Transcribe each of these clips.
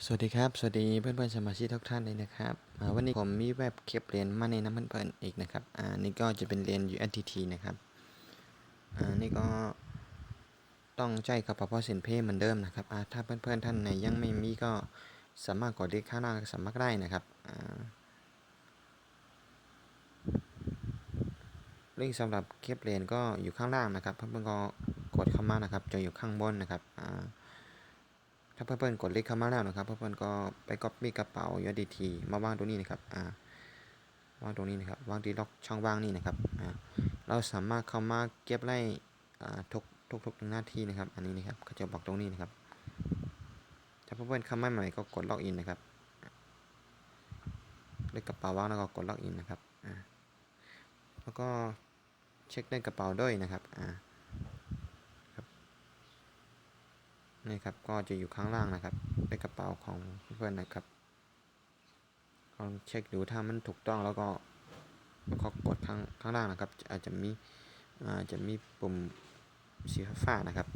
สวัสดีครับสวัสดีเพื่อนๆสมาชิกทุกท่านเลยนะครับวันนี้ผมมีแบบเก็บเหรียญมาในน้ำเพื่อนๆอีกนะครับนี่ก็จะเป็นเหรียญ USDT นะครับนี่ก็ต้องใช้กระเป๋าสินเพ่เหมือนเดิมนะครับถ้าเพื่อนๆท่านไหนยังไม่มีก็สามารถกดลิงก์ข้างล่างสมัครได้นะครับลิงก์สำหรับเก็บเหรียญก็อยู่ข้างล่างนะครับเพื่อนๆก็กดเข้ามานะครับจะอยู่ข้างบนนะครับถ้าเพื่อนๆกดลิงก์เข้ามาแล้วนะครับเพื่อนๆก็ไปก๊อปปี้กระเป๋า USDT มาวางตรงนี้นะครับวางตรงนี้นะครับวางที่ล็อกช่องว่างนี่นะครับเราสามารถเข้ามาเก็บได้ทุก1 นาทีนะครับอันนี้นะครับเขาจะบอกตรงนี้นะครับถ้าเพื่อนๆเข้ามาใหม่ก็กดล็อกอินนะครับเลขกระเป๋าว่างแล้วก็กดล็อกอินนะครับแล้วก็เช็คได้กระเป๋าด้วยนะครับนี่ครับก็จะอยู่ข้างล่างนะครับในกระเป๋าของเพื่อนๆนะครับลองเช็คดูถ้ามันถูกต้องแล้วก็กดข้างล่างนะครับจะมีปุ่มสีฟ้านะครับ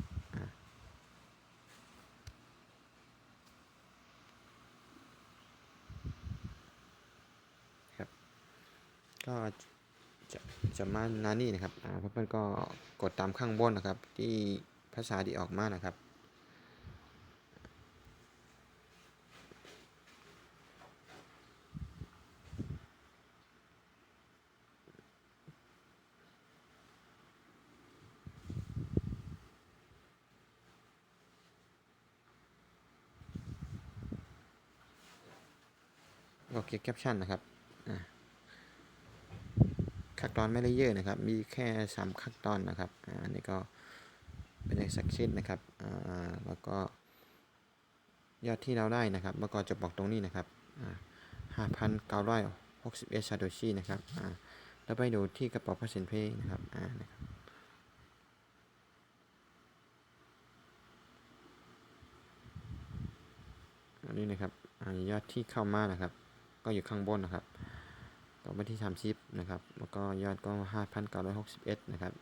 ครับก็จะมาหน้านี้นะครับเพื่อนๆก็กดตามข้างบนนะครับที่ภาษาที่ออกมานะครับก็เขียนแคปชั่นนะครับขั้นตอนไม่ได้เยอะนะครับมีแค่3ขั้นตอนนะครับอันนี้ก็เป็นสักชิ้นนะครับแล้วก็ยอดที่เราได้นะครับเมื่อก่อนจะบอกตรงนี้นะครับ5,961 ซาโตชินะครับแล้วไปดูที่กระเป๋า Percent Pay นะครับอันนี้นะครับยอดที่เข้ามานะครับก็อยู่ข้างบนนะครับต่อไปที่30นะครับแล้วก็ยอดก็ 5,961 นะครับ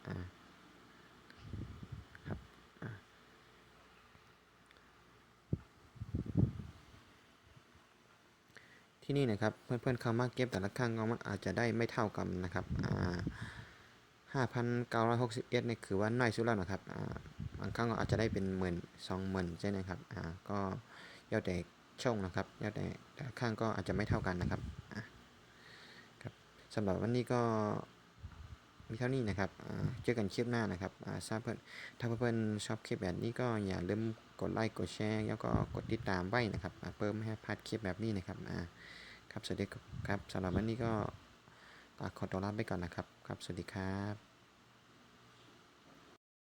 ที่นี่นะครับเพื่อนๆเข้ามาเก็บแต่ละครั้งก็อาจจะได้ไม่เท่ากันนะครับ5,961นี่คือว่าน้อยสุดแล้วนะครับบางครั้งก็อาจจะได้เป็น10,000 20,000ใช่ไหมครับก็แล้วแต่ช่องนะครับแล้วแต่ละครั้งก็อาจจะไม่เท่ากันนะครับครับสำหรับวันนี้ก็มีเท่านี้นะครับเจอกันคลิปหน้านะครับถ้าเพื่อนชอบคลิปแบบนี้ก็อย่าลืมกดไลค์กดแชร์แล้วก็กดติดตามไว้นะครับเพิ่มให้พลาดคลิปแบบนี้นะครับครับสวัสดีครับสำหรับวันนี้ก็ขอตัวลาไปก่อนนะครับครับสวัสดีครับ